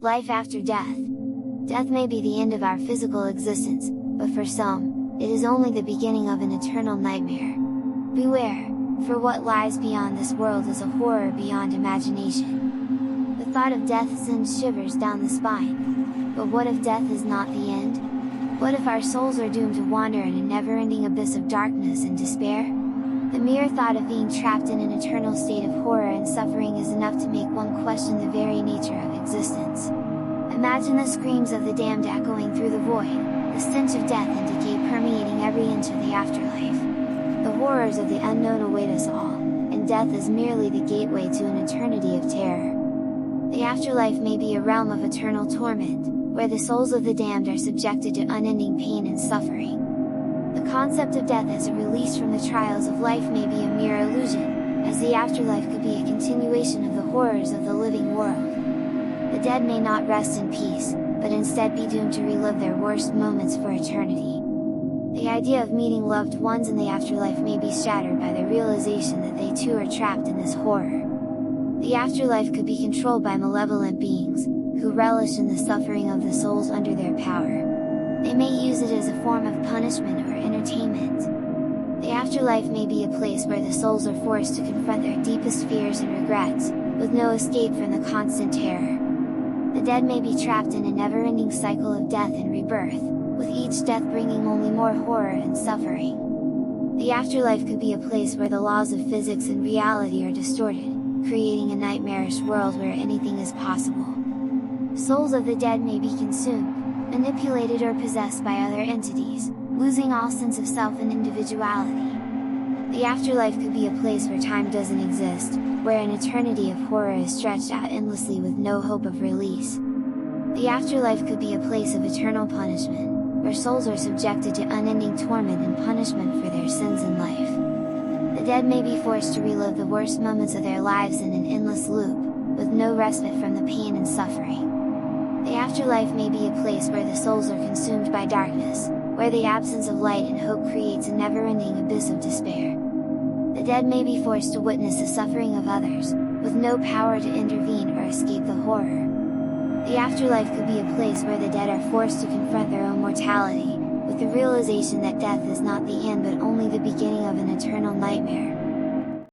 Life after death. Death may be the end of our physical existence, but for some, it is only the beginning of an eternal nightmare. Beware, for what lies beyond this world is a horror beyond imagination. The thought of death sends shivers down the spine. But what if death is not the end? What if our souls are doomed to wander in a never-ending abyss of darkness and despair? The mere thought of being trapped in an eternal state of horror and suffering is enough to make one question the very nature of existence. Imagine the screams of the damned echoing through the void, the stench of death and decay permeating every inch of the afterlife. The horrors of the unknown await us all, and death is merely the gateway to an eternity of terror. The afterlife may be a realm of eternal torment, where the souls of the damned are subjected to unending pain and suffering. The concept of death as a release from the trials of life may be a mere illusion, as the afterlife could be a continuation of the horrors of the living world. The dead may not rest in peace, but instead be doomed to relive their worst moments for eternity. The idea of meeting loved ones in the afterlife may be shattered by the realization that they too are trapped in this horror. The afterlife could be controlled by malevolent beings, who relish in the suffering of the souls under their power. They may use it as a form of punishment or entertainment. The afterlife may be a place where the souls are forced to confront their deepest fears and regrets, with no escape from the constant terror. The dead may be trapped in a never-ending cycle of death and rebirth, with each death bringing only more horror and suffering. The afterlife could be a place where the laws of physics and reality are distorted, creating a nightmarish world where anything is possible. Souls of the dead may be consumed, manipulated or possessed by other entities, losing all sense of self and individuality. The afterlife could be a place where time doesn't exist, where an eternity of horror is stretched out endlessly with no hope of release. The afterlife could be a place of eternal punishment, where souls are subjected to unending torment and punishment for their sins in life. The dead may be forced to relive the worst moments of their lives in an endless loop, with no respite from the pain and suffering. The afterlife may be a place where the souls are consumed by darkness, where the absence of light and hope creates a never-ending abyss of despair. The dead may be forced to witness the suffering of others, with no power to intervene or escape the horror. The afterlife could be a place where the dead are forced to confront their own mortality, with the realization that death is not the end but only the beginning of an eternal nightmare.